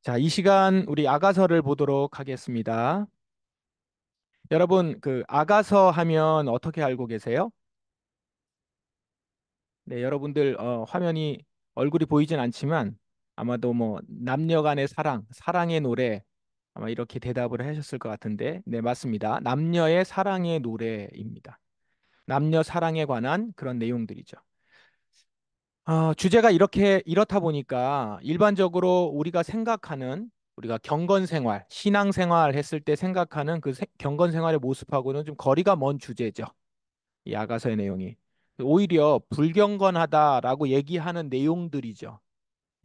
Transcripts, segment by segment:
자, 이 시간 우리 아가서를 보도록 하겠습니다. 여러분, 그 아가서 하면 어떻게 알고 계세요? 네, 여러분들 화면이 얼굴이 보이진 않지만 아마도 뭐 남녀 간의 사랑, 사랑의 노래 아마 이렇게 대답을 하셨을 것 같은데, 네, 맞습니다. 남녀의 사랑의 노래입니다. 남녀 사랑에 관한 그런 내용들이죠. 주제가 이렇다 보니까 일반적으로 우리가 경건생활, 신앙생활 했을 때 생각하는 그 경건생활의 모습하고는 좀 거리가 먼 주제죠. 이 아가서의 내용이. 오히려 불경건하다라고 얘기하는 내용들이죠.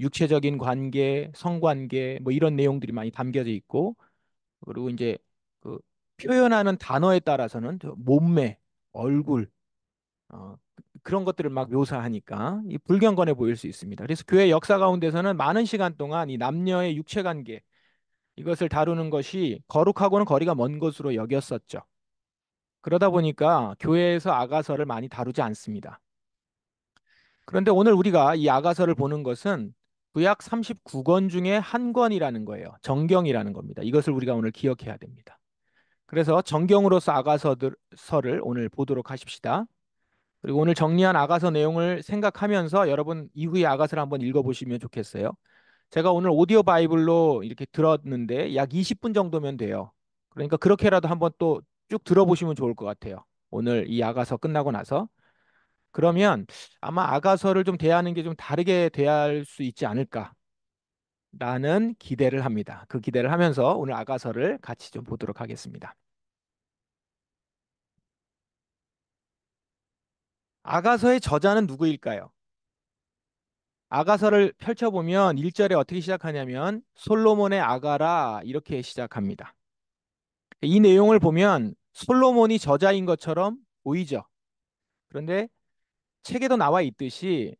육체적인 관계, 성관계, 뭐 이런 내용들이 많이 담겨져 있고, 그리고 이제 그 표현하는 단어에 따라서는 저 몸매, 얼굴, 그런 것들을 막 묘사하니까 이 불경건해 보일 수 있습니다. 그래서 교회 역사 가운데서는 많은 시간 동안 이 남녀의 육체 관계 이것을 다루는 것이 거룩하고는 거리가 먼 것으로 여겼었죠. 그러다 보니까 교회에서 아가서를 많이 다루지 않습니다. 그런데 오늘 우리가 이 아가서를 보는 것은 구약 39권 중에 한 권이라는 거예요. 정경이라는 겁니다. 이것을 우리가 오늘 기억해야 됩니다. 그래서 정경으로서 아가서를 오늘 보도록 하십시다. 그리고 오늘 정리한 아가서 내용을 생각하면서 여러분 이후의 아가서를 한번 읽어보시면 좋겠어요. 제가 오늘 오디오 바이블로 이렇게 들었는데 약 20분 정도면 돼요. 그러니까 그렇게라도 한번 또 쭉 들어보시면 좋을 것 같아요. 오늘 이 아가서 끝나고 나서. 그러면 아마 아가서를 좀 대하는 게 좀 다르게 대할 수 있지 않을까라는 기대를 합니다. 그 기대를 하면서 오늘 아가서를 같이 좀 보도록 하겠습니다. 아가서의 저자는 누구일까요? 아가서를 펼쳐보면 1절에 어떻게 시작하냐면 솔로몬의 아가라 이렇게 시작합니다. 이 내용을 보면 솔로몬이 저자인 것처럼 보이죠. 그런데 책에도 나와 있듯이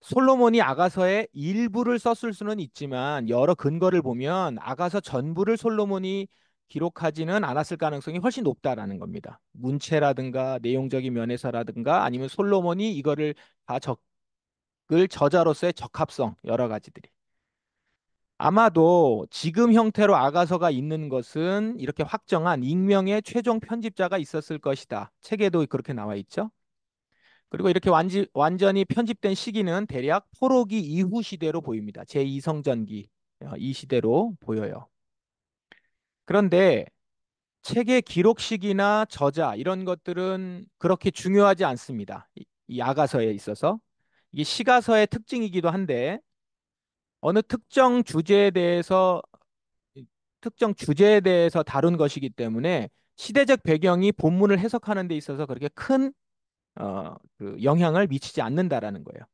솔로몬이 아가서의 일부를 썼을 수는 있지만 여러 근거를 보면 아가서 전부를 솔로몬이 기록하지는 않았을 가능성이 훨씬 높다라는 겁니다. 문체라든가 내용적인 면에서라든가 아니면 솔로몬이 이거를 다 적을 저자로서의 적합성 여러 가지들이. 아마도 지금 형태로 아가서가 있는 것은 이렇게 확정한 익명의 최종 편집자가 있었을 것이다. 책에도 그렇게 나와 있죠. 그리고 이렇게 완전히 편집된 시기는 대략 포로기 이후 시대로 보입니다. 제2성전기 이 시대로 보여요. 그런데 책의 기록 시기나 저자 이런 것들은 그렇게 중요하지 않습니다. 이 아가서에 있어서. 이게 시가서의 특징이기도 한데 어느 특정 주제에 대해서 다룬 것이기 때문에 시대적 배경이 본문을 해석하는 데 있어서 그렇게 큰 그 영향을 미치지 않는다라는 거예요.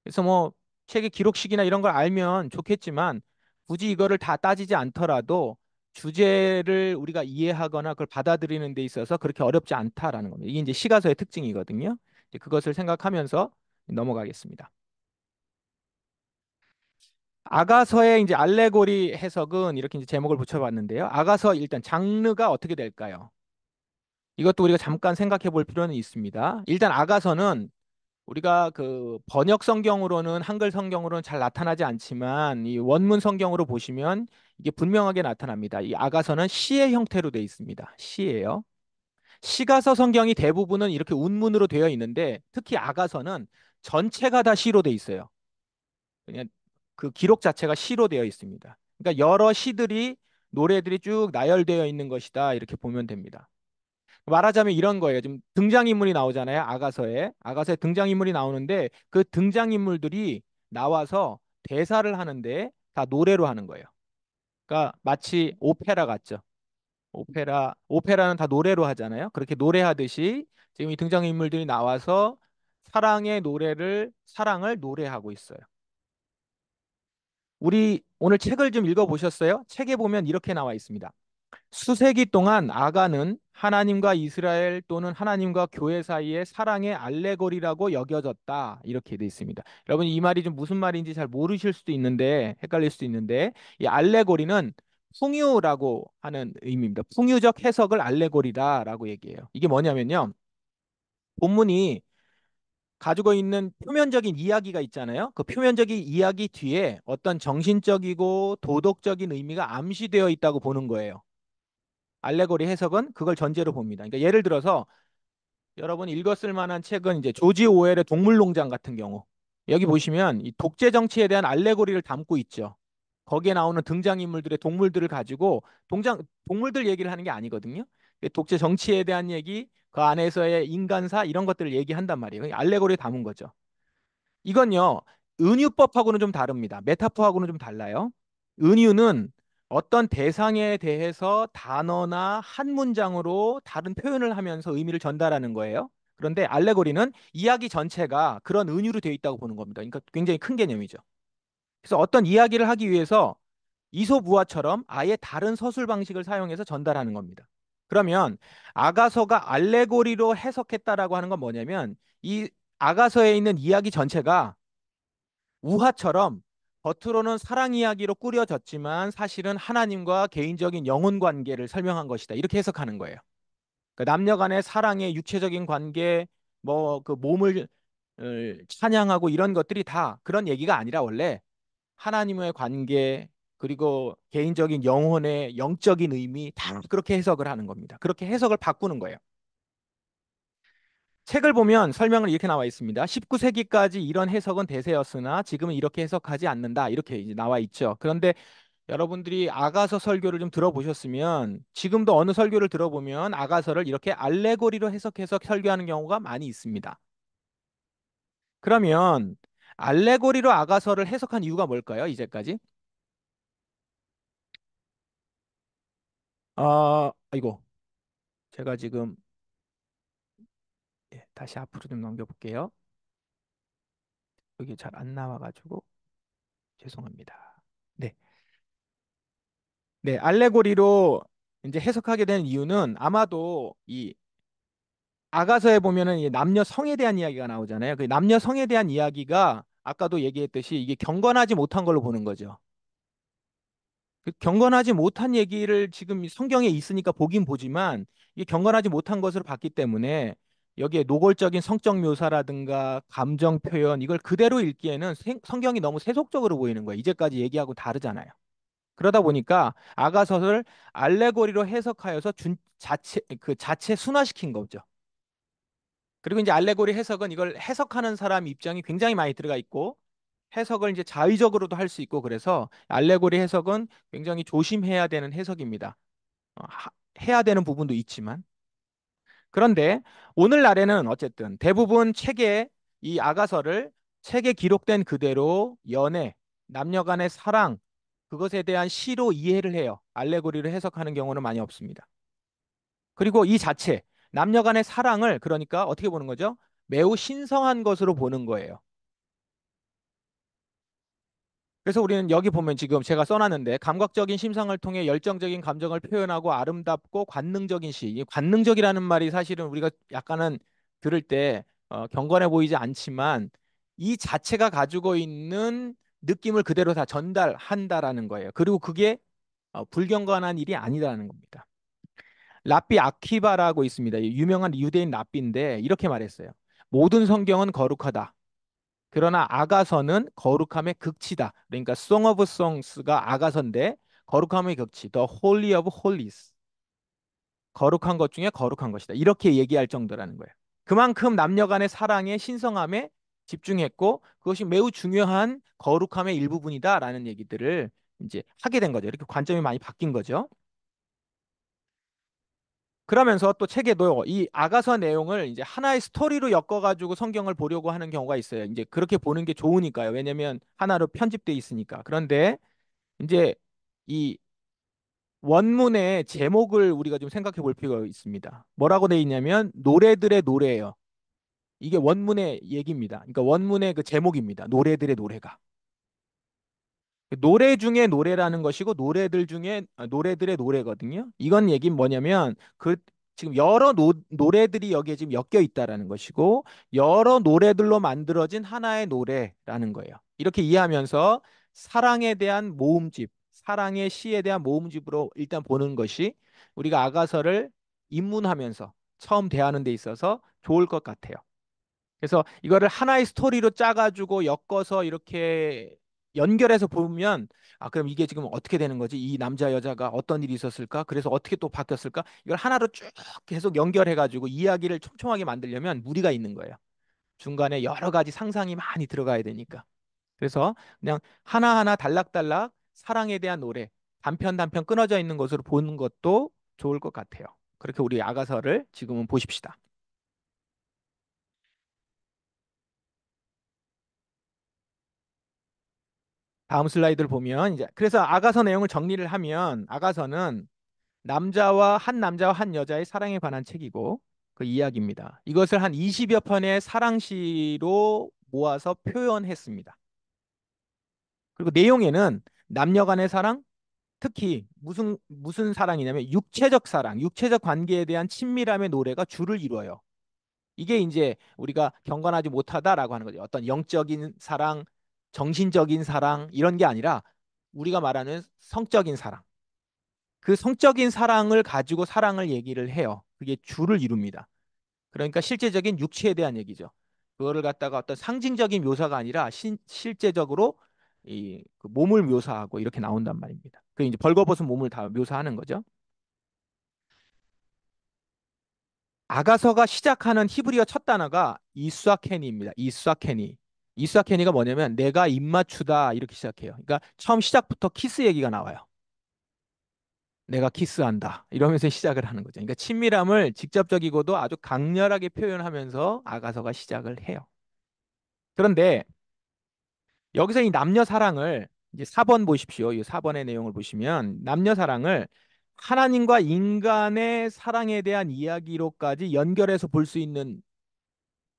그래서 뭐 책의 기록 시기나 이런 걸 알면 좋겠지만 굳이 이거를 다 따지지 않더라도 주제를 우리가 이해하거나 그걸 받아들이는 데 있어서 그렇게 어렵지 않다라는 겁니다. 이게 이제 시가서의 특징이거든요. 이제 그것을 생각하면서 넘어가겠습니다. 아가서의 이제 알레고리 해석은 이렇게 이제 제목을 붙여봤는데요. 아가서 일단 장르가 어떻게 될까요? 이것도 우리가 잠깐 생각해 볼 필요는 있습니다. 일단 아가서는 우리가 그 번역 성경으로는 한글 성경으로는 잘 나타나지 않지만 이 원문 성경으로 보시면 이게 분명하게 나타납니다. 이 아가서는 시의 형태로 되어 있습니다. 시예요. 시가서 성경이 대부분은 이렇게 운문으로 되어 있는데 특히 아가서는 전체가 다 시로 되어 있어요. 그냥 그 기록 자체가 시로 되어 있습니다. 그러니까 여러 시들이 노래들이 쭉 나열되어 있는 것이다. 이렇게 보면 됩니다. 말하자면 이런 거예요. 지금 등장인물이 나오잖아요. 아가서에 등장인물이 나오는데 그 등장인물들이 나와서 대사를 하는데 다 노래로 하는 거예요. 그러니까 마치 오페라 같죠. 오페라는 다 노래로 하잖아요. 그렇게 노래하듯이 지금 이 등장인물들이 나와서 사랑을 노래하고 있어요. 우리 오늘 책을 좀 읽어보셨어요? 책에 보면 이렇게 나와 있습니다. 수세기 동안 아가는 하나님과 이스라엘 또는 하나님과 교회 사이의 사랑의 알레고리라고 여겨졌다. 이렇게 돼 있습니다. 여러분 이 말이 좀 무슨 말인지 잘 모르실 수도 있는데 헷갈릴 수도 있는데 이 알레고리는 풍유라고 하는 의미입니다. 풍유적 해석을 알레고리다라고 얘기해요. 이게 뭐냐면요. 본문이 가지고 있는 표면적인 이야기가 있잖아요. 그 표면적인 이야기 뒤에 어떤 정신적이고 도덕적인 의미가 암시되어 있다고 보는 거예요. 알레고리 해석은 그걸 전제로 봅니다. 그러니까 예를 들어서 여러분 읽었을 만한 책은 이제 조지 오웰의 동물농장 같은 경우. 여기 보시면 이 독재 정치에 대한 알레고리를 담고 있죠. 거기에 나오는 등장인물들의 동물들을 가지고 동물들 얘기를 하는 게 아니거든요. 독재 정치에 대한 얘기, 그 안에서의 인간사 이런 것들을 얘기한단 말이에요. 알레고리에 담은 거죠. 이건요, 은유법하고는 좀 다릅니다. 메타포하고는 좀 달라요. 은유는 어떤 대상에 대해서 단어나 한 문장으로 다른 표현을 하면서 의미를 전달하는 거예요. 그런데 알레고리는 이야기 전체가 그런 은유로 되어 있다고 보는 겁니다. 그러니까 굉장히 큰 개념이죠. 그래서 어떤 이야기를 하기 위해서 이솝우화처럼 아예 다른 서술 방식을 사용해서 전달하는 겁니다. 그러면 아가서가 알레고리로 해석했다라고 하는 건 뭐냐면 이 아가서에 있는 이야기 전체가 우화처럼 겉으로는 사랑 이야기로 꾸려졌지만 사실은 하나님과 개인적인 영혼 관계를 설명한 것이다. 이렇게 해석하는 거예요. 그 남녀 간의 사랑의 육체적인 관계, 뭐 그 몸을 찬양하고 이런 것들이 다 그런 얘기가 아니라 원래 하나님의 관계 그리고 개인적인 영혼의 영적인 의미 다 그렇게 해석을 하는 겁니다. 그렇게 해석을 바꾸는 거예요. 책을 보면 설명을 이렇게 나와 있습니다. 19세기까지 이런 해석은 대세였으나 지금은 이렇게 해석하지 않는다. 이렇게 이제 나와 있죠. 그런데 여러분들이 아가서 설교를 좀 들어보셨으면 지금도 어느 설교를 들어보면 아가서를 이렇게 알레고리로 해석해서 설교하는 경우가 많이 있습니다. 그러면 알레고리로 아가서를 해석한 이유가 뭘까요? 이제까지? 아이고, 제가 지금 다시 앞으로 좀 넘겨볼게요. 여기 잘 안 나와가지고 죄송합니다. 네. 네, 알레고리로 이제 해석하게 된 이유는 아마도 이 아가서에 보면은 이 남녀 성에 대한 이야기가 나오잖아요. 그 남녀 성에 대한 이야기가 아까도 얘기했듯이 이게 경건하지 못한 걸로 보는 거죠. 그 경건하지 못한 얘기를 지금 성경에 있으니까 보긴 보지만 이게 경건하지 못한 것으로 봤기 때문에 여기에 노골적인 성적 묘사라든가 감정 표현 이걸 그대로 읽기에는 성경이 너무 세속적으로 보이는 거예요. 이제까지 얘기하고 다르잖아요. 그러다 보니까 아가서를 알레고리로 해석하여서 자체 순화시킨 거죠. 그리고 이제 알레고리 해석은 이걸 해석하는 사람 입장이 굉장히 많이 들어가 있고 해석을 이제 자의적으로도 할 수 있고 그래서 알레고리 해석은 굉장히 조심해야 되는 해석입니다. 해야 되는 부분도 있지만 그런데 오늘날에는 어쨌든 대부분 책에 이 아가서를 책에 기록된 그대로 연애, 남녀 간의 사랑 그것에 대한 시로 이해를 해요. 알레고리로 해석하는 경우는 많이 없습니다. 그리고 이 자체 남녀 간의 사랑을 그러니까 어떻게 보는 거죠? 매우 신성한 것으로 보는 거예요. 그래서 우리는 여기 보면 지금 제가 써놨는데 감각적인 심상을 통해 열정적인 감정을 표현하고 아름답고 관능적인 시. 이 관능적이라는 말이 사실은 우리가 약간은 들을 때 경건해 보이지 않지만 이 자체가 가지고 있는 느낌을 그대로 다 전달한다라는 거예요. 그리고 그게 불경건한 일이 아니라는 겁니다. 랍비 아키바라고 있습니다. 유명한 유대인 랍비인데 이렇게 말했어요. 모든 성경은 거룩하다. 그러나 아가서는 거룩함의 극치다. 그러니까 Song of Songs가 아가서인데 거룩함의 극치, The Holy of Holies. 거룩한 것 중에 거룩한 것이다. 이렇게 얘기할 정도라는 거예요. 그만큼 남녀 간의 사랑의 신성함에 집중했고 그것이 매우 중요한 거룩함의 일부분이다라는 얘기들을 이제 하게 된 거죠. 이렇게 관점이 많이 바뀐 거죠. 그러면서 또 책에도 이 아가서 내용을 이제 하나의 스토리로 엮어가지고 성경을 보려고 하는 경우가 있어요. 이제 그렇게 보는 게 좋으니까요. 왜냐면 하나로 편집돼 있으니까. 그런데 이제 이 원문의 제목을 우리가 좀 생각해 볼 필요가 있습니다. 뭐라고 돼 있냐면 노래들의 노래예요. 이게 원문의 얘기입니다. 그러니까 원문의 그 제목입니다. 노래들의 노래가. 노래 중에 노래라는 것이고 노래들 중에 노래들의 노래거든요. 이건 얘기는 뭐냐면 그 지금 여러 노래들이 여기에 지금 엮여 있다라는 것이고 여러 노래들로 만들어진 하나의 노래라는 거예요. 이렇게 이해하면서 사랑에 대한 모음집, 사랑의 시에 대한 모음집으로 일단 보는 것이 우리가 아가서를 입문하면서 처음 대하는 데 있어서 좋을 것 같아요. 그래서 이거를 하나의 스토리로 짜가지고 엮어서 이렇게 연결해서 보면 아, 그럼 이게 지금 어떻게 되는 거지? 이 남자 여자가 어떤 일이 있었을까? 그래서 어떻게 또 바뀌었을까? 이걸 하나로 쭉 계속 연결해가지고 이야기를 촘촘하게 만들려면 무리가 있는 거예요. 중간에 여러 가지 상상이 많이 들어가야 되니까. 그래서 그냥 하나하나 단락단락 사랑에 대한 노래 단편 단편 끊어져 있는 것으로 보는 것도 좋을 것 같아요. 그렇게 우리 아가서를 지금은 보십시다. 다음 슬라이드를 보면 이제 그래서 아가서 내용을 정리를 하면 아가서는 남자와 한 여자의 사랑에 관한 책이고 그 이야기입니다. 이것을 한 20여 편의 사랑시로 모아서 표현했습니다. 그리고 내용에는 남녀 간의 사랑, 특히 무슨 사랑이냐면 육체적 사랑, 육체적 관계에 대한 친밀함의 노래가 주를 이루어요. 이게 이제 우리가 경건하지 못하다라고 하는 거죠. 어떤 영적인 사랑, 정신적인 사랑 이런 게 아니라 우리가 말하는 성적인 사랑. 그 성적인 사랑을 가지고 사랑을 얘기를 해요. 그게 주를 이룹니다. 그러니까 실제적인 육체에 대한 얘기죠. 그거를 갖다가 어떤 상징적인 묘사가 아니라 실제적으로 그 몸을 묘사하고 이렇게 나온단 말입니다. 그 이제 벌거벗은 몸을 다 묘사하는 거죠. 아가서가 시작하는 히브리어 첫 단어가 이스와케니입니다. 이스와케니. 이스와케니가 뭐냐면 내가 입맞추다 이렇게 시작해요. 그러니까 처음 시작부터 키스 얘기가 나와요. 내가 키스한다 이러면서 시작을 하는 거죠. 그러니까 친밀함을 직접적이고도 아주 강렬하게 표현하면서 아가서가 시작을 해요. 그런데 여기서 이 남녀 사랑을 이제 4번 보십시오. 이 4번의 내용을 보시면 남녀 사랑을 하나님과 인간의 사랑에 대한 이야기로까지 연결해서 볼 수 있는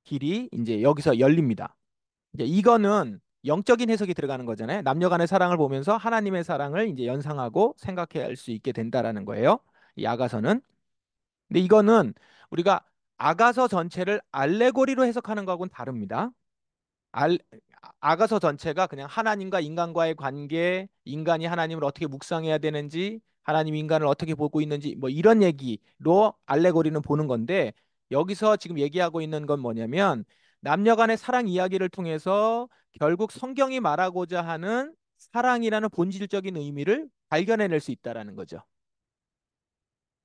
길이 이제 여기서 열립니다. 이제 이거는 영적인 해석이 들어가는 거잖아요. 남녀 간의 사랑을 보면서 하나님의 사랑을 이제 연상하고 생각할 수 있게 된다라는 거예요. 이 아가서는. 근데 이거는 우리가 아가서 전체를 알레고리로 해석하는 거하고는 다릅니다. 알, 아가서 전체가 그냥 하나님과 인간과의 관계, 인간이 하나님을 어떻게 묵상해야 되는지, 하나님 인간을 어떻게 보고 있는지, 뭐 이런 얘기로 알레고리는 보는 건데, 여기서 지금 얘기하고 있는 건 뭐냐면, 남녀 간의 사랑 이야기를 통해서 결국 성경이 말하고자 하는 사랑이라는 본질적인 의미를 발견해낼 수 있다라는 거죠.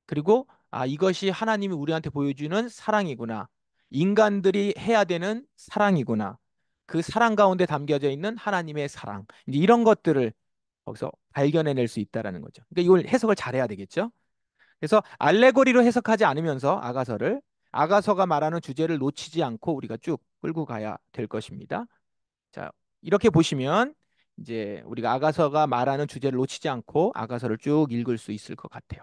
그리고 아, 이것이 하나님이 우리한테 보여주는 사랑이구나. 인간들이 해야 되는 사랑이구나. 그 사랑 가운데 담겨져 있는 하나님의 사랑. 이제 이런 것들을 거기서 발견해낼 수 있다라는 거죠. 그러니까 이걸 해석을 잘해야 되겠죠. 그래서 알레고리로 해석하지 않으면서 아가서가 말하는 주제를 놓치지 않고 우리가 쭉 끌고 가야 될 것입니다. 자, 이렇게 보시면 이제 우리가 아가서가 말하는 주제를 놓치지 않고 아가서를 쭉 읽을 수 있을 것 같아요.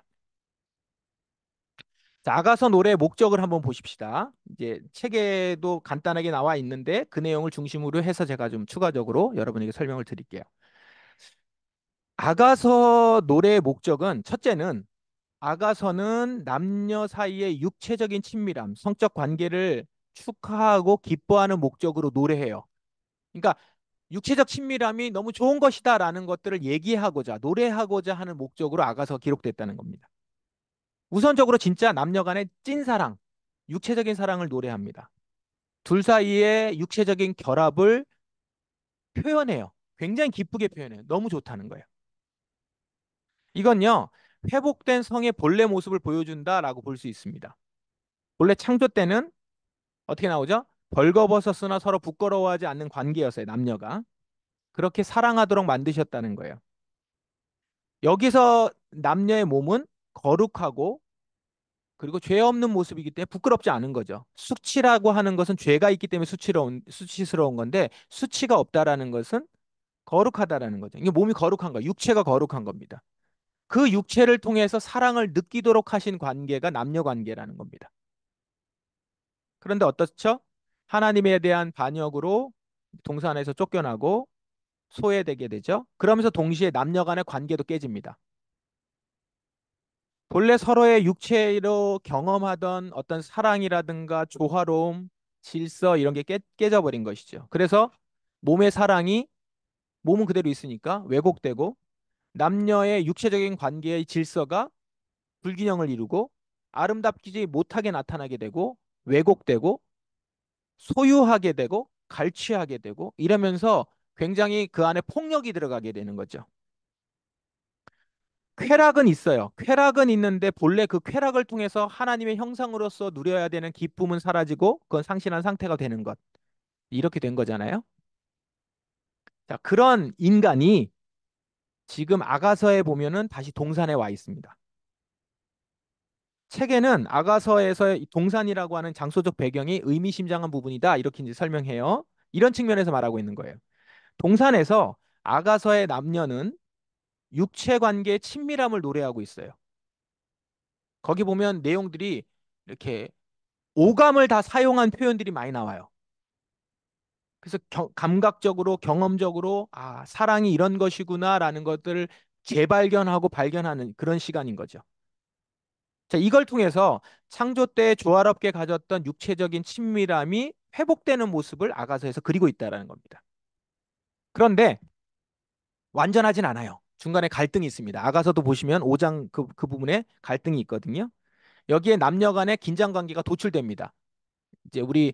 자, 아가서 노래의 목적을 한번 보십시다. 이제 책에도 간단하게 나와 있는데 그 내용을 중심으로 해서 제가 좀 추가적으로 여러분에게 설명을 드릴게요. 아가서 노래의 목적은 첫째는 아가서는 남녀 사이의 육체적인 친밀함, 성적 관계를 축하하고 기뻐하는 목적으로 노래해요. 그러니까 육체적 친밀함이 너무 좋은 것이다라는 것들을 얘기하고자 노래하고자 하는 목적으로 아가서 기록됐다는 겁니다. 우선적으로 진짜 남녀 간의 찐사랑, 육체적인 사랑을 노래합니다. 둘 사이의 육체적인 결합을 표현해요. 굉장히 기쁘게 표현해요. 너무 좋다는 거예요. 이건요, 회복된 성의 본래 모습을 보여준다라고 볼 수 있습니다. 본래 창조 때는 어떻게 나오죠? 벌거벗었으나 서로 부끄러워하지 않는 관계였어요, 남녀가. 그렇게 사랑하도록 만드셨다는 거예요. 여기서 남녀의 몸은 거룩하고 그리고 죄 없는 모습이기 때문에 부끄럽지 않은 거죠. 수치라고 하는 것은 죄가 있기 때문에 수치스러운 건데 수치가 없다라는 것은 거룩하다라는 거죠. 이게 몸이 거룩한 거예요. 육체가 거룩한 겁니다. 그 육체를 통해서 사랑을 느끼도록 하신 관계가 남녀 관계라는 겁니다. 그런데 어떻죠? 하나님에 대한 반역으로 동산에서 쫓겨나고 소외되게 되죠. 그러면서 동시에 남녀 간의 관계도 깨집니다. 본래 서로의 육체로 경험하던 어떤 사랑이라든가 조화로움, 질서 이런 게 깨져버린 것이죠. 그래서 몸의 사랑이 몸은 그대로 있으니까 왜곡되고 남녀의 육체적인 관계의 질서가 불균형을 이루고 아름답지 못하게 나타나게 되고 왜곡되고 소유하게 되고 갈취하게 되고 이러면서 굉장히 그 안에 폭력이 들어가게 되는 거죠. 쾌락은 있어요. 쾌락은 있는데 본래 그 쾌락을 통해서 하나님의 형상으로서 누려야 되는 기쁨은 사라지고 그건 상실한 상태가 되는 것. 이렇게 된 거잖아요. 자, 그런 인간이 지금 아가서에 보면은 다시 동산에 와 있습니다. 책에는 아가서에서의 동산이라고 하는 장소적 배경이 의미심장한 부분이다. 이렇게 이제 설명해요. 이런 측면에서 말하고 있는 거예요. 동산에서 아가서의 남녀는 육체 관계의 친밀함을 노래하고 있어요. 거기 보면 내용들이 이렇게 오감을 다 사용한 표현들이 많이 나와요. 그래서 감각적으로 경험적으로 아, 사랑이 이런 것이구나라는 것들을 재발견하고 발견하는 그런 시간인 거죠. 자, 이걸 통해서 창조 때 조화롭게 가졌던 육체적인 친밀함이 회복되는 모습을 아가서에서 그리고 있다라는 겁니다. 그런데 완전하진 않아요. 중간에 갈등이 있습니다. 아가서도 보시면 5장 그 부분에 갈등이 있거든요. 여기에 남녀 간의 긴장 관계가 도출됩니다. 이제 우리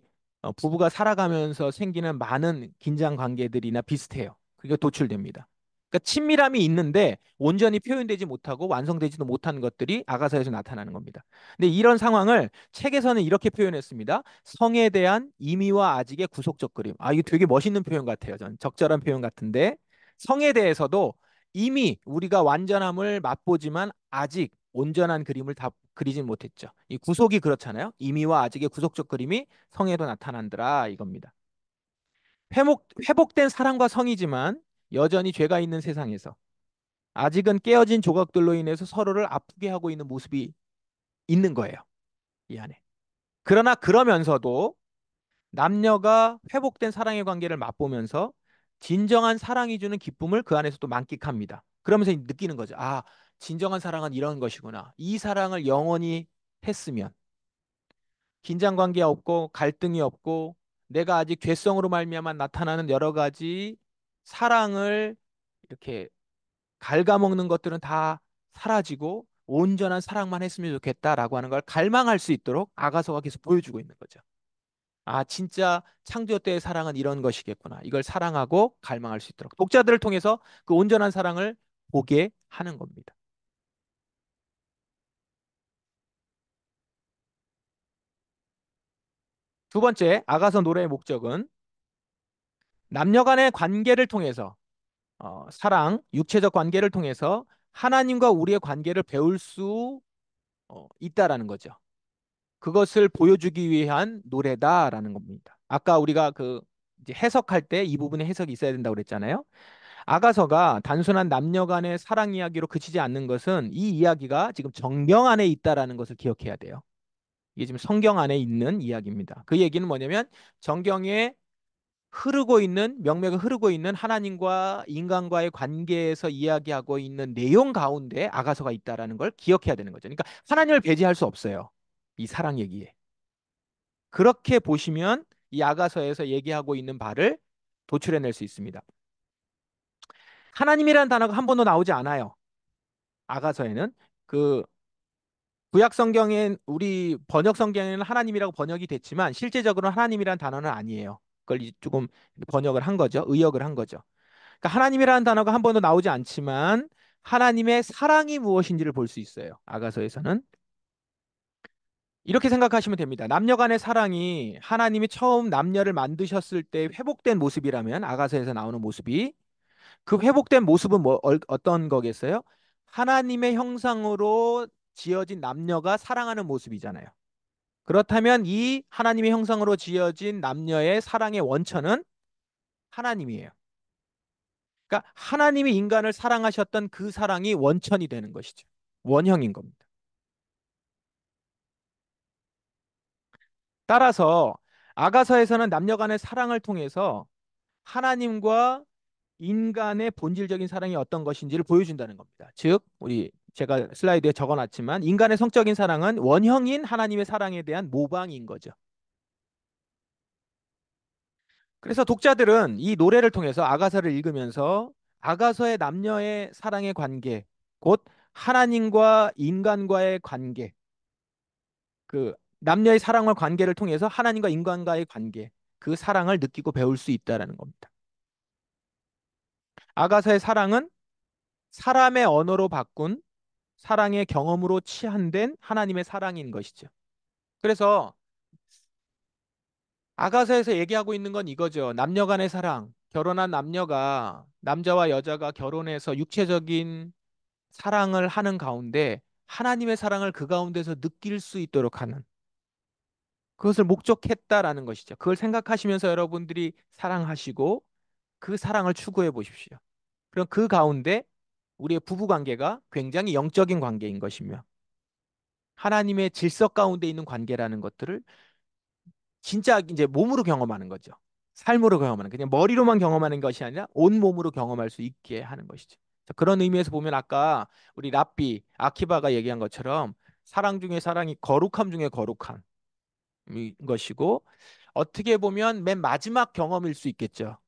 부부가 살아가면서 생기는 많은 긴장 관계들이나 비슷해요. 그게 도출됩니다. 그러니까 친밀함이 있는데 온전히 표현되지 못하고 완성되지도 못한 것들이 아가서에서 나타나는 겁니다. 근데 이런 상황을 책에서는 이렇게 표현했습니다. 성에 대한 이미와 아직의 구속적 그림. 아, 이게 되게 멋있는 표현 같아요. 전 적절한 표현 같은데 성에 대해서도 이미 우리가 완전함을 맛보지만 아직 온전한 그림을 다 그리진 못했죠. 이 구속이 그렇잖아요. 이미와 아직의 구속적 그림이 성에도 나타난더라 이겁니다. 회복된 사랑과 성이지만 여전히 죄가 있는 세상에서 아직은 깨어진 조각들로 인해서 서로를 아프게 하고 있는 모습이 있는 거예요. 이 안에. 그러나 그러면서도 남녀가 회복된 사랑의 관계를 맛보면서 진정한 사랑이 주는 기쁨을 그 안에서 또 만끽합니다. 그러면서 느끼는 거죠. 아, 진정한 사랑은 이런 것이구나. 이 사랑을 영원히 했으면 긴장 관계 없고 갈등이 없고 내가 아직 죄성으로 말미암아 나타나는 여러 가지 사랑을 이렇게 갉아먹는 것들은 다 사라지고 온전한 사랑만 했으면 좋겠다라고 하는 걸 갈망할 수 있도록 아가서가 계속 보여주고 있는 거죠. 아, 진짜 창조 때의 사랑은 이런 것이겠구나. 이걸 사랑하고 갈망할 수 있도록 독자들을 통해서 그 온전한 사랑을 보게 하는 겁니다. 두 번째, 아가서 노래의 목적은 남녀 간의 관계를 통해서 사랑, 육체적 관계를 통해서 하나님과 우리의 관계를 배울 수 있다라는 거죠. 그것을 보여주기 위한 노래다라는 겁니다. 아까 우리가 그 이제 해석할 때 이 부분에 해석이 있어야 된다고 그랬잖아요. 아가서가 단순한 남녀 간의 사랑 이야기로 그치지 않는 것은 이 이야기가 지금 정경 안에 있다라는 것을 기억해야 돼요. 이게 지금 성경 안에 있는 이야기입니다. 그 얘기는 뭐냐면 정경에 흐르고 있는 명맥을 흐르고 있는 하나님과 인간과의 관계에서 이야기하고 있는 내용 가운데 아가서가 있다라는 걸 기억해야 되는 거죠. 그러니까 하나님을 배제할 수 없어요. 이 사랑 얘기에. 그렇게 보시면 이 아가서에서 얘기하고 있는 바를 도출해낼 수 있습니다. 하나님이라는 단어가 한 번도 나오지 않아요. 아가서에는 그 구약 성경엔 우리 번역 성경에는 하나님이라고 번역이 됐지만 실제적으로 하나님이라는 단어는 아니에요. 그걸 조금 번역을 한 거죠. 의역을 한 거죠. 그러니까 하나님이라는 단어가 한 번도 나오지 않지만 하나님의 사랑이 무엇인지를 볼 수 있어요. 아가서에서는 이렇게 생각하시면 됩니다. 남녀 간의 사랑이 하나님이 처음 남녀를 만드셨을 때 회복된 모습이라면 아가서에서 나오는 모습이 그 회복된 모습은 어떤 거겠어요? 하나님의 형상으로 지어진 남녀가 사랑하는 모습이잖아요. 그렇다면 이 하나님의 형상으로 지어진 남녀의 사랑의 원천은 하나님이에요. 그러니까 하나님이 인간을 사랑하셨던 그 사랑이 원천이 되는 것이죠. 원형인 겁니다. 따라서 아가서에서는 남녀 간의 사랑을 통해서 하나님과 인간의 본질적인 사랑이 어떤 것인지를 보여준다는 겁니다. 즉, 우리 제가 슬라이드에 적어놨지만 인간의 성적인 사랑은 원형인 하나님의 사랑에 대한 모방인 거죠. 그래서 독자들은 이 노래를 통해서 아가서를 읽으면서 아가서의 남녀의 사랑의 관계, 곧 하나님과 인간과의 관계, 그 남녀의 사랑과 관계를 통해서 하나님과 인간과의 관계, 그 사랑을 느끼고 배울 수 있다라는 겁니다. 아가서의 사랑은 사람의 언어로 바꾼 사랑의 경험으로 치환된 하나님의 사랑인 것이죠. 그래서 아가서에서 얘기하고 있는 건 이거죠. 남녀 간의 사랑, 결혼한 남녀가 남자와 여자가 결혼해서 육체적인 사랑을 하는 가운데 하나님의 사랑을 그 가운데서 느낄 수 있도록 하는 그것을 목적했다라는 것이죠. 그걸 생각하시면서 여러분들이 사랑하시고 그 사랑을 추구해 보십시오. 그럼 그 가운데 우리의 부부 관계가 굉장히 영적인 관계인 것이며 하나님의 질서 가운데 있는 관계라는 것들을 진짜 이제 몸으로 경험하는 거죠. 삶으로 경험하는 그냥 머리로만 경험하는 것이 아니라 온 몸으로 경험할 수 있게 하는 것이죠. 자, 그런 의미에서 보면 아까 우리 랍비 아키바가 얘기한 것처럼 사랑 중에 사랑이 거룩함 중에 거룩한 것이고 어떻게 보면 맨 마지막 경험일 수 있겠죠.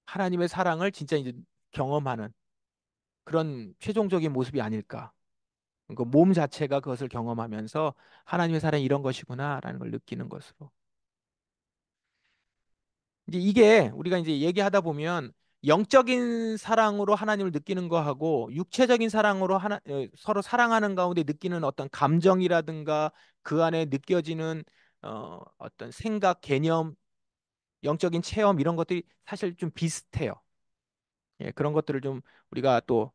하나님의 사랑을 진짜 이제 경험하는 그런 최종적인 모습이 아닐까. 그 몸 자체가 그것을 경험하면서 하나님의 사랑이 이런 것이구나라는 걸 느끼는 것으로. 이제 이게 우리가 이제 얘기하다 보면 영적인 사랑으로 하나님을 느끼는 거하고 육체적인 사랑으로 서로 사랑하는 가운데 느끼는 어떤 감정이라든가 그 안에 느껴지는 어떤 생각, 개념, 영적인 체험 이런 것들이 사실 좀 비슷해요. 예, 그런 것들을 좀 우리가 또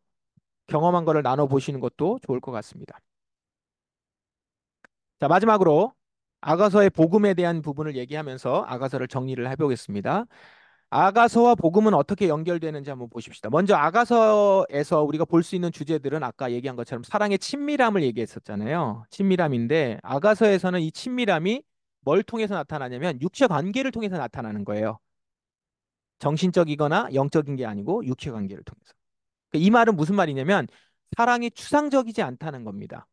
경험한 거를 나눠 보시는 것도 좋을 것 같습니다. 자, 마지막으로 아가서의 복음에 대한 부분을 얘기하면서 아가서를 정리를 해보겠습니다. 아가서와 복음은 어떻게 연결되는지 한번 보십시다. 먼저 아가서에서 우리가 볼 수 있는 주제들은 아까 얘기한 것처럼 사랑의 친밀함을 얘기했었잖아요. 친밀함인데 아가서에서는 이 친밀함이 뭘 통해서 나타나냐면 육체 관계를 통해서 나타나는 거예요. 정신적이거나 영적인 게 아니고 육체 관계를 통해서. 이 말은 무슨 말이냐면 사랑이 추상적이지 않다는 겁니다.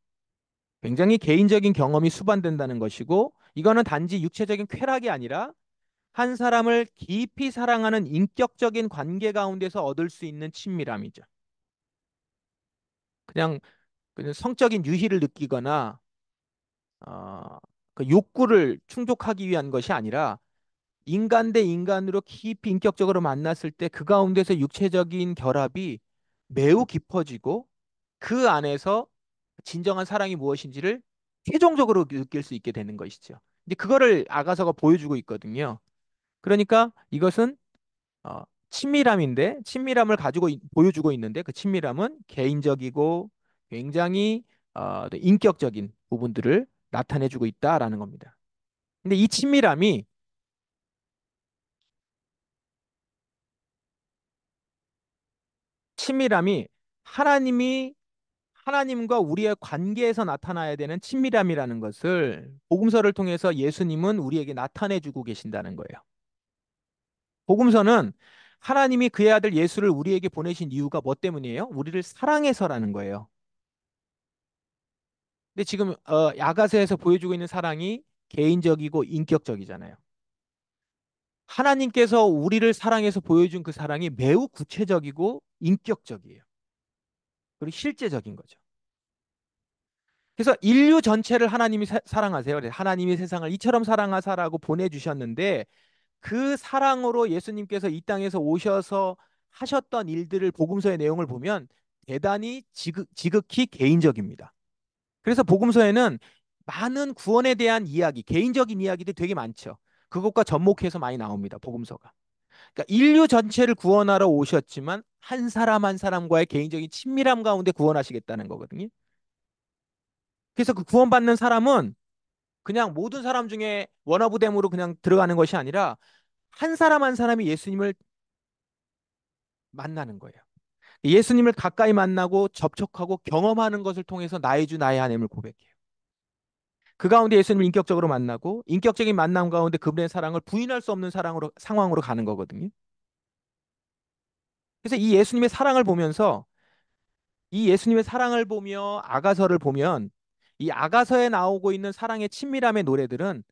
굉장히 개인적인 경험이 수반된다는 것이고 이거는 단지 육체적인 쾌락이 아니라 한 사람을 깊이 사랑하는 인격적인 관계 가운데서 얻을 수 있는 친밀함이죠. 그냥, 그냥 성적인 유희를 느끼거나 어, 그 욕구를 충족하기 위한 것이 아니라 인간 대 인간으로 깊이 인격적으로 만났을 때 그 가운데서 육체적인 결합이 매우 깊어지고 그 안에서 진정한 사랑이 무엇인지를 최종적으로 느낄 수 있게 되는 것이죠. 이제 그거를 아가서가 보여주고 있거든요. 그러니까 이것은 친밀함인데 친밀함을 가지고 보여주고 있는데 그 친밀함은 개인적이고 굉장히 또 인격적인 부분들을 나타내주고 있다라는 겁니다. 근데 이 친밀함이 하나님이 하나님과 우리의 관계에서 나타나야 되는 친밀함이라는 것을 복음서를 통해서 예수님은 우리에게 나타내주고 계신다는 거예요. 복음서는 하나님이 그의 아들 예수를 우리에게 보내신 이유가 뭐 때문이에요? 우리를 사랑해서라는 거예요. 근데 지금 야가서에서 보여주고 있는 사랑이 개인적이고 인격적이잖아요. 하나님께서 우리를 사랑해서 보여준 그 사랑이 매우 구체적이고 인격적이에요. 그리고 실제적인 거죠. 그래서 인류 전체를 하나님이 사랑하세요. 그래서 하나님이 세상을 이처럼 사랑하사라고 보내주셨는데 그 사랑으로 예수님께서 이 땅에서 오셔서 하셨던 일들을 복음서의 내용을 보면 대단히 지극히 개인적입니다. 그래서 복음서에는 많은 구원에 대한 이야기, 개인적인 이야기들이 되게 많죠. 그것과 접목해서 많이 나옵니다. 복음서가. 그러니까 인류 전체를 구원하러 오셨지만 한 사람 한 사람과의 개인적인 친밀함 가운데 구원하시겠다는 거거든요. 그래서 그 구원받는 사람은 그냥 모든 사람 중에 원어브댐으로 그냥 들어가는 것이 아니라 한 사람 한 사람이 예수님을 만나는 거예요. 예수님을 가까이 만나고 접촉하고 경험하는 것을 통해서 나의 주 나의 하나님을 고백해요. 그 가운데 예수님을 인격적으로 만나고 인격적인 만남 가운데 그분의 사랑을 부인할 수 없는 사랑으로 상황으로 가는 거거든요. 그래서 이 예수님의 사랑을 보면서 이 예수님의 사랑을 보며 아가서를 보면 이 아가서에 나오고 있는 사랑의 친밀함의 노래들은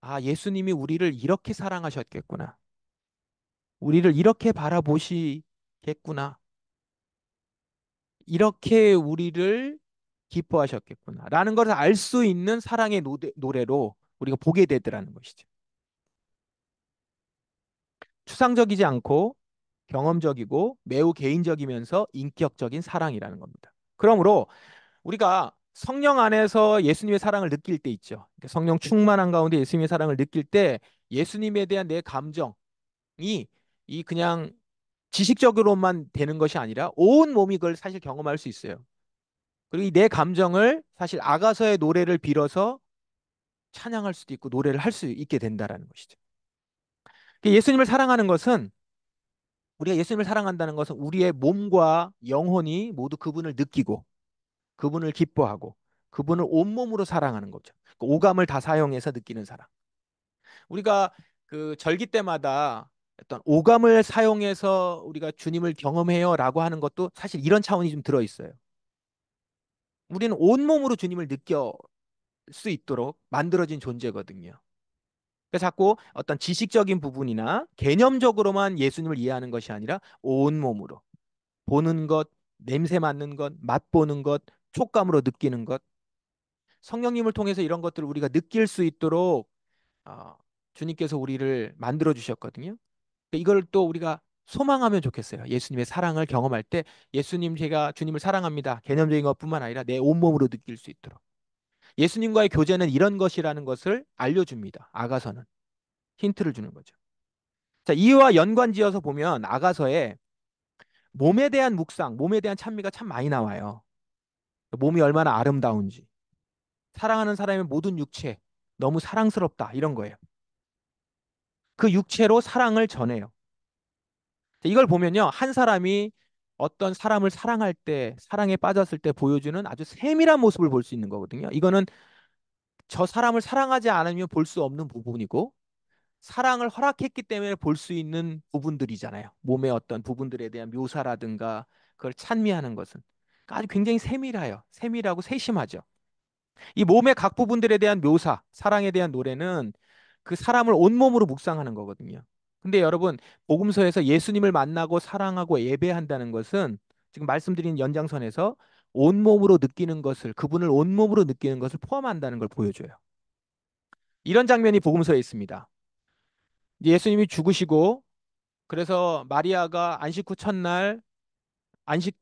아, 예수님이 우리를 이렇게 사랑하셨겠구나. 우리를 이렇게 바라보시겠구나. 이렇게 우리를 기뻐하셨겠구나. 라는 것을 알 수 있는 사랑의 노래로 우리가 보게 되더라는 것이죠. 추상적이지 않고 경험적이고 매우 개인적이면서 인격적인 사랑이라는 겁니다. 그러므로 우리가 성령 안에서 예수님의 사랑을 느낄 때 있죠. 그러니까 성령 충만한 가운데 예수님의 사랑을 느낄 때 예수님에 대한 내 감정이 이 그냥 지식적으로만 되는 것이 아니라 온 몸이 그걸 사실 경험할 수 있어요. 그리고 이 내 감정을 사실 아가서의 노래를 빌어서 찬양할 수도 있고 노래를 할 수 있게 된다라는 것이죠. 예수님을 사랑하는 것은 우리가 예수님을 사랑한다는 것은 우리의 몸과 영혼이 모두 그분을 느끼고 그분을 기뻐하고 그분을 온몸으로 사랑하는 거죠. 그 오감을 다 사용해서 느끼는 사랑. 우리가 그 절기 때마다 어떤 오감을 사용해서 우리가 주님을 경험해요라고 하는 것도 사실 이런 차원이 좀 들어 있어요. 우리는 온몸으로 주님을 느껴 수 있도록 만들어진 존재거든요. 그래서 자꾸 어떤 지식적인 부분이나 개념적으로만 예수님을 이해하는 것이 아니라 온몸으로 보는 것, 냄새 맡는 것, 맛보는 것, 촉감으로 느끼는 것, 성령님을 통해서 이런 것들을 우리가 느낄 수 있도록 어, 주님께서 우리를 만들어 주셨거든요. 이걸 또 우리가 소망하면 좋겠어요. 예수님의 사랑을 경험할 때 예수님 제가 주님을 사랑합니다. 개념적인 것뿐만 아니라 내 온몸으로 느낄 수 있도록. 예수님과의 교제는 이런 것이라는 것을 알려줍니다. 아가서는 힌트를 주는 거죠. 자, 이와 연관지어서 보면 아가서에 몸에 대한 묵상, 몸에 대한 찬미가 참 많이 나와요. 몸이 얼마나 아름다운지, 사랑하는 사람의 모든 육체, 너무 사랑스럽다 이런 거예요. 그 육체로 사랑을 전해요. 이걸 보면요. 한 사람이 어떤 사람을 사랑할 때, 사랑에 빠졌을 때 보여주는 아주 세밀한 모습을 볼 수 있는 거거든요. 이거는 저 사람을 사랑하지 않으면 볼 수 없는 부분이고, 사랑을 허락했기 때문에 볼 수 있는 부분들이잖아요. 몸의 어떤 부분들에 대한 묘사라든가 그걸 찬미하는 것은 아주 굉장히 세밀해요. 세밀하고 세심하죠. 이 몸의 각 부분들에 대한 묘사, 사랑에 대한 노래는 그 사람을 온몸으로 묵상하는 거거든요. 근데 여러분, 복음서에서 예수님을 만나고 사랑하고 예배한다는 것은 지금 말씀드린 연장선에서 온몸으로 느끼는 것을, 그분을 온몸으로 느끼는 것을 포함한다는 걸 보여줘요. 이런 장면이 복음서에 있습니다. 예수님이 죽으시고 그래서 마리아가 안식 후 첫날 안식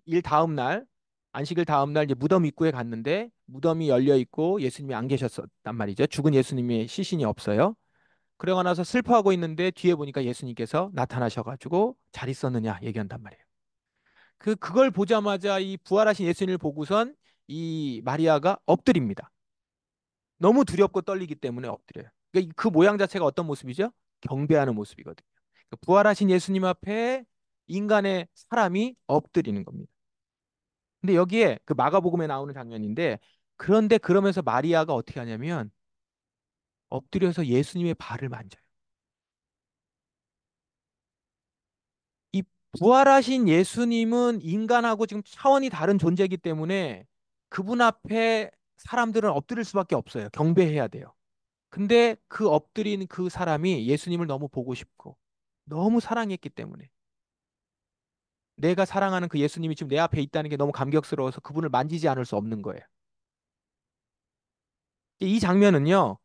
일 다음 날 안식일 다음 날 이제 무덤 입구에 갔는데 무덤이 열려 있고 예수님이 안 계셨단 말이죠. 죽은 예수님의 시신이 없어요. 그러고 나서 슬퍼하고 있는데 뒤에 보니까 예수님께서 나타나셔가지고 잘 있었느냐 얘기한단 말이에요. 그걸 보자마자 이 부활하신 예수님을 보고선 이 마리아가 엎드립니다. 너무 두렵고 떨리기 때문에 엎드려요. 그러니까 그 모양 자체가 어떤 모습이죠? 경배하는 모습이거든요. 그 부활하신 예수님 앞에 인간의 사람이 엎드리는 겁니다. 근데 여기에 그 마가복음에 나오는 장면인데 그런데 그러면서 마리아가 어떻게 하냐면 엎드려서 예수님의 발을 만져요. 이 부활하신 예수님은 인간하고 지금 차원이 다른 존재이기 때문에 그분 앞에 사람들은 엎드릴 수밖에 없어요. 경배해야 돼요. 근데 그 엎드린 그 사람이 예수님을 너무 보고 싶고 너무 사랑했기 때문에 내가 사랑하는 그 예수님이 지금 내 앞에 있다는 게 너무 감격스러워서 그분을 만지지 않을 수 없는 거예요. 이 장면은요,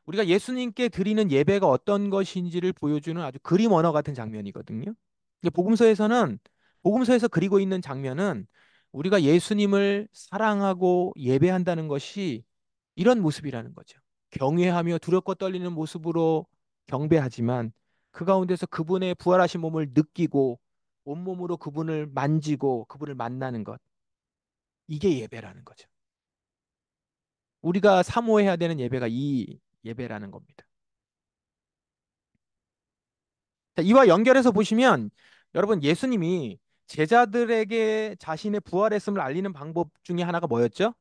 우리가 예수님께 드리는 예배가 어떤 것인지를 보여주는 아주 그림 언어 같은 장면이거든요. 이게 복음서에서 그리고 있는 장면은 우리가 예수님을 사랑하고 예배한다는 것이 이런 모습이라는 거죠. 경외하며 두렵고 떨리는 모습으로 경배하지만 그 가운데서 그분의 부활하신 몸을 느끼고 온몸으로 그분을 만지고 그분을 만나는 것. 이게 예배라는 거죠. 우리가 사모해야 되는 예배가 이 예배라는 겁니다. 자, 이와 연결해서 보시면 여러분 예수님이 제자들에게 자신의 부활했음을 알리는 방법 중에 하나가 뭐였죠?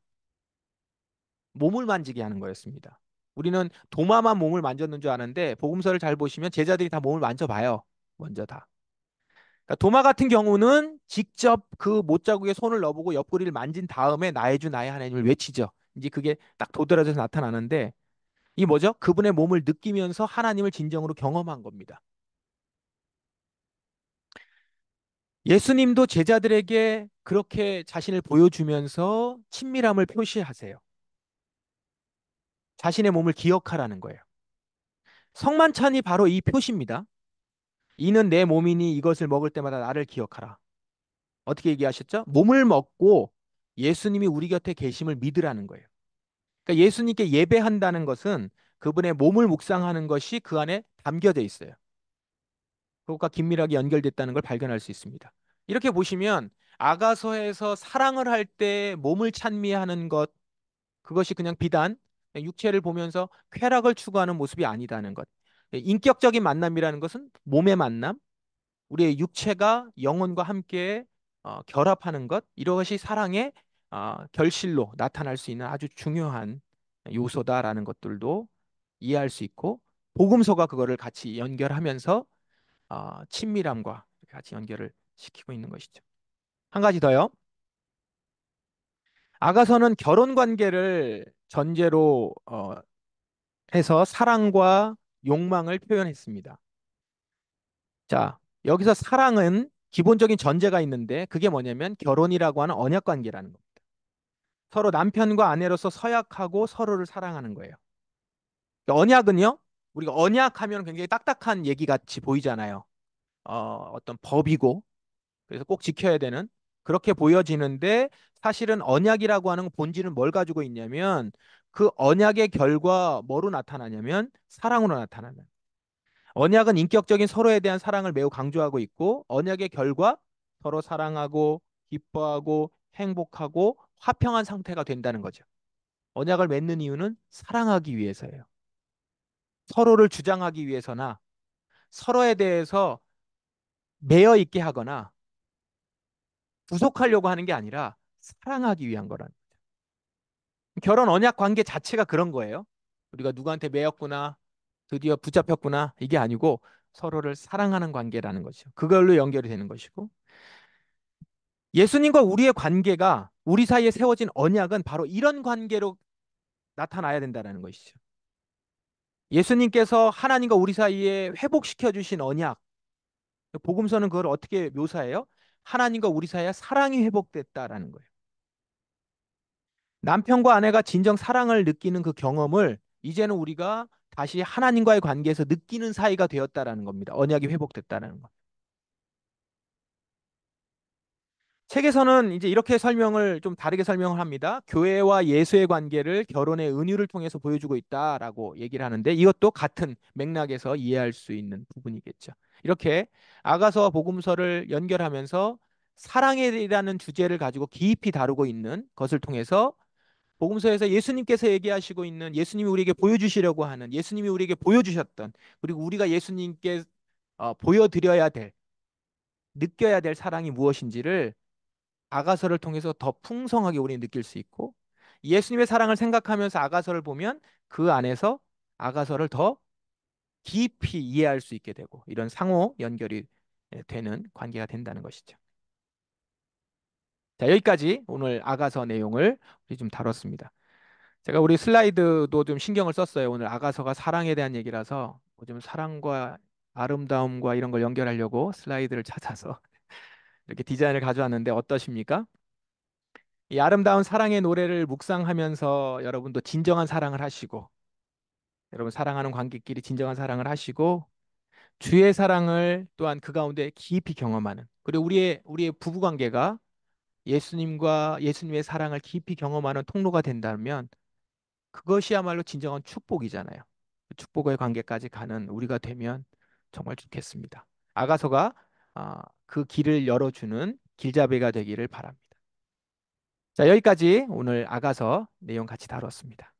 몸을 만지게 하는 거였습니다. 우리는 도마만 몸을 만졌는 줄 아는데 복음서를 잘 보시면 제자들이 다 몸을 만져봐요. 먼저 다. 그러니까 도마 같은 경우는 직접 그 못자국에 손을 넣어보고 옆구리를 만진 다음에 나의 주 나의 하나님을 외치죠. 이제 그게 딱 도드라져서 나타나는데 이 뭐죠? 그분의 몸을 느끼면서 하나님을 진정으로 경험한 겁니다. 예수님도 제자들에게 그렇게 자신을 보여주면서 친밀함을 표시하세요. 자신의 몸을 기억하라는 거예요. 성만찬이 바로 이 표시입니다. 이는 내 몸이니 이것을 먹을 때마다 나를 기억하라. 어떻게 얘기하셨죠? 몸을 먹고 예수님이 우리 곁에 계심을 믿으라는 거예요. 그러니까 예수님께 예배한다는 것은 그분의 몸을 묵상하는 것이 그 안에 담겨져 있어요. 그것과 긴밀하게 연결됐다는 걸 발견할 수 있습니다. 이렇게 보시면 아가서에서 사랑을 할 때 몸을 찬미하는 것, 그것이 그냥 비단 육체를 보면서 쾌락을 추구하는 모습이 아니다는 것. 인격적인 만남이라는 것은 몸의 만남, 우리의 육체가 영혼과 함께 결합하는 것, 이것이 사랑의 결실로 나타날 수 있는 아주 중요한 요소다라는 것들도 이해할 수 있고, 복음서가 그거를 같이 연결하면서 친밀함과 같이 연결을 시키고 있는 것이죠. 한 가지 더요. 아가서는 결혼 관계를 전제로 해서 사랑과 욕망을 표현했습니다. 자, 여기서 사랑은 기본적인 전제가 있는데 그게 뭐냐면 결혼이라고 하는 언약 관계라는 겁니다. 서로 남편과 아내로서 서약하고 서로를 사랑하는 거예요. 언약은요, 우리가 언약하면 굉장히 딱딱한 얘기 같이 보이잖아요. 어떤 법이고 그래서 꼭 지켜야 되는 그렇게 보여지는데 사실은 언약이라고 하는 본질은 뭘 가지고 있냐면 그 언약의 결과 뭐로 나타나냐면 사랑으로 나타나는. 언약은 인격적인 서로에 대한 사랑을 매우 강조하고 있고 언약의 결과 서로 사랑하고 기뻐하고 행복하고 화평한 상태가 된다는 거죠. 언약을 맺는 이유는 사랑하기 위해서예요. 서로를 주장하기 위해서나 서로에 대해서 매여 있게 하거나 구속하려고 하는 게 아니라 사랑하기 위한 거란. 결혼 언약 관계 자체가 그런 거예요. 우리가 누구한테 매였구나, 드디어 붙잡혔구나 이게 아니고 서로를 사랑하는 관계라는 거죠. 그걸로 연결이 되는 것이고 예수님과 우리의 관계가 우리 사이에 세워진 언약은 바로 이런 관계로 나타나야 된다는 것이죠. 예수님께서 하나님과 우리 사이에 회복시켜 주신 언약. 복음서는 그걸 어떻게 묘사해요? 하나님과 우리 사이에 사랑이 회복됐다라는 거예요. 남편과 아내가 진정 사랑을 느끼는 그 경험을 이제는 우리가 다시 하나님과의 관계에서 느끼는 사이가 되었다라는 겁니다. 언약이 회복됐다는 거. 책에서는 이제 이렇게 설명을 좀 다르게 설명을 합니다. 교회와 예수의 관계를 결혼의 은유를 통해서 보여주고 있다라고 얘기를 하는데 이것도 같은 맥락에서 이해할 수 있는 부분이겠죠. 이렇게 아가서와 복음서를 연결하면서 사랑이라는 주제를 가지고 깊이 다루고 있는 것을 통해서 복음서에서 예수님께서 얘기하시고 있는 예수님이 우리에게 보여주시려고 하는 예수님이 우리에게 보여주셨던 그리고 우리가 예수님께 보여드려야 될 느껴야 될 사랑이 무엇인지를 아가서를 통해서 더 풍성하게 우리는 느낄 수 있고 예수님의 사랑을 생각하면서 아가서를 보면 그 안에서 아가서를 더 깊이 이해할 수 있게 되고 이런 상호 연결이 되는 관계가 된다는 것이죠. 자, 여기까지 오늘 아가서 내용을 우리 좀 다뤘습니다. 제가 우리 슬라이드도 좀 신경을 썼어요. 오늘 아가서가 사랑에 대한 얘기라서 좀 사랑과 아름다움과 이런 걸 연결하려고 슬라이드를 찾아서 이렇게 디자인을 가져왔는데 어떠십니까? 이 아름다운 사랑의 노래를 묵상하면서 여러분도 진정한 사랑을 하시고 여러분 사랑하는 관객끼리 진정한 사랑을 하시고 주의 사랑을 또한 그 가운데 깊이 경험하는 그리고 우리의 부부 관계가 예수님과 예수님의 사랑을 깊이 경험하는 통로가 된다면 그것이야말로 진정한 축복이잖아요. 그 축복의 관계까지 가는 우리가 되면 정말 좋겠습니다. 아가서가 그 길을 열어주는 길잡이가 되기를 바랍니다. 자, 여기까지 오늘 아가서 내용 같이 다뤘습니다.